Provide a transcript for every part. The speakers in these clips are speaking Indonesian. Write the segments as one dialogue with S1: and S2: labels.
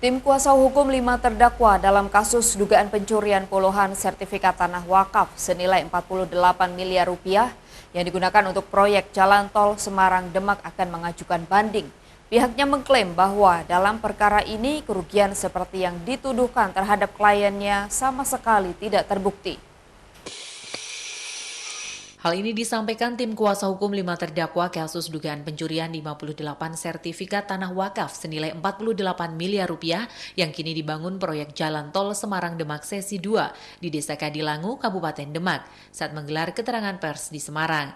S1: Tim kuasa hukum 5 terdakwa dalam kasus dugaan pencurian puluhan sertifikat tanah wakaf senilai 48 miliar rupiah yang digunakan untuk proyek jalan tol Semarang-Demak akan mengajukan banding. Pihaknya mengklaim bahwa dalam perkara ini kerugian seperti yang dituduhkan terhadap kliennya sama sekali tidak terbukti.
S2: Hal ini disampaikan tim kuasa hukum 5 terdakwa kasus dugaan pencurian 58 sertifikat tanah wakaf senilai 48 miliar rupiah yang kini dibangun proyek jalan tol Semarang-Demak sesi 2 di Desa Kadilangu, Kabupaten Demak saat menggelar keterangan pers di Semarang.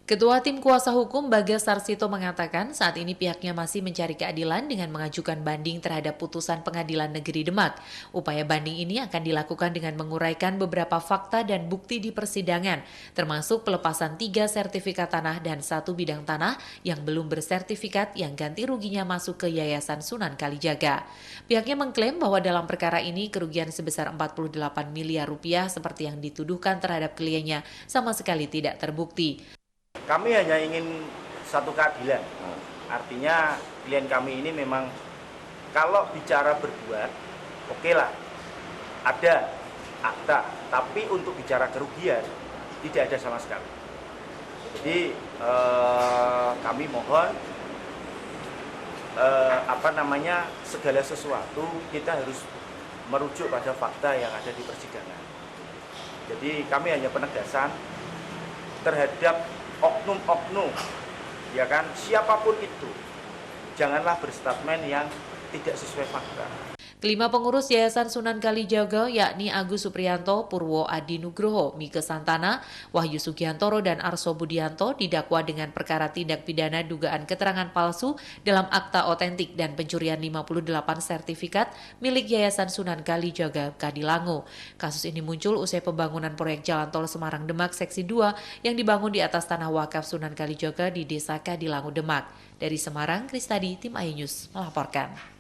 S2: Ketua Tim Kuasa Hukum Bagas Sarsito mengatakan saat ini pihaknya masih mencari keadilan dengan mengajukan banding terhadap putusan Pengadilan Negeri Demak. Upaya banding ini akan dilakukan dengan menguraikan beberapa fakta dan bukti di persidangan, termasuk pelepasan 3 sertifikat tanah dan 1 bidang tanah yang belum bersertifikat yang ganti ruginya masuk ke Yayasan Sunan Kalijaga. Pihaknya mengklaim bahwa dalam perkara ini kerugian sebesar 48 miliar rupiah seperti yang dituduhkan terhadap kliennya sama sekali tidak terbukti.
S3: Kami hanya ingin satu keadilan. Artinya klien kami ini memang kalau bicara berbuat, oke lah, ada akta. Tapi untuk bicara kerugian, tidak ada sama sekali. Jadi kami mohon segala sesuatu kita harus merujuk pada fakta yang ada di persidangan. Jadi kami hanya penegasan terhadap oknum-oknum, ya kan, siapapun itu, janganlah berstatement yang tidak sesuai fakta.
S2: Kelima pengurus Yayasan Sunan Kalijaga yakni Agus Supriyanto, Purwo Adi Nugroho, Mike Santana, Wahyu Sugiantoro, dan Arso Budianto didakwa dengan perkara tindak pidana dugaan keterangan palsu dalam akta otentik dan pencurian 58 sertifikat milik Yayasan Sunan Kalijaga Kadilangu. Kasus ini muncul usai pembangunan proyek jalan tol Semarang-Demak seksi 2 yang dibangun di atas tanah wakaf Sunan Kalijaga di Desa Kadilangu, Demak. Dari Semarang, Kristadi, Tim Ayu News melaporkan.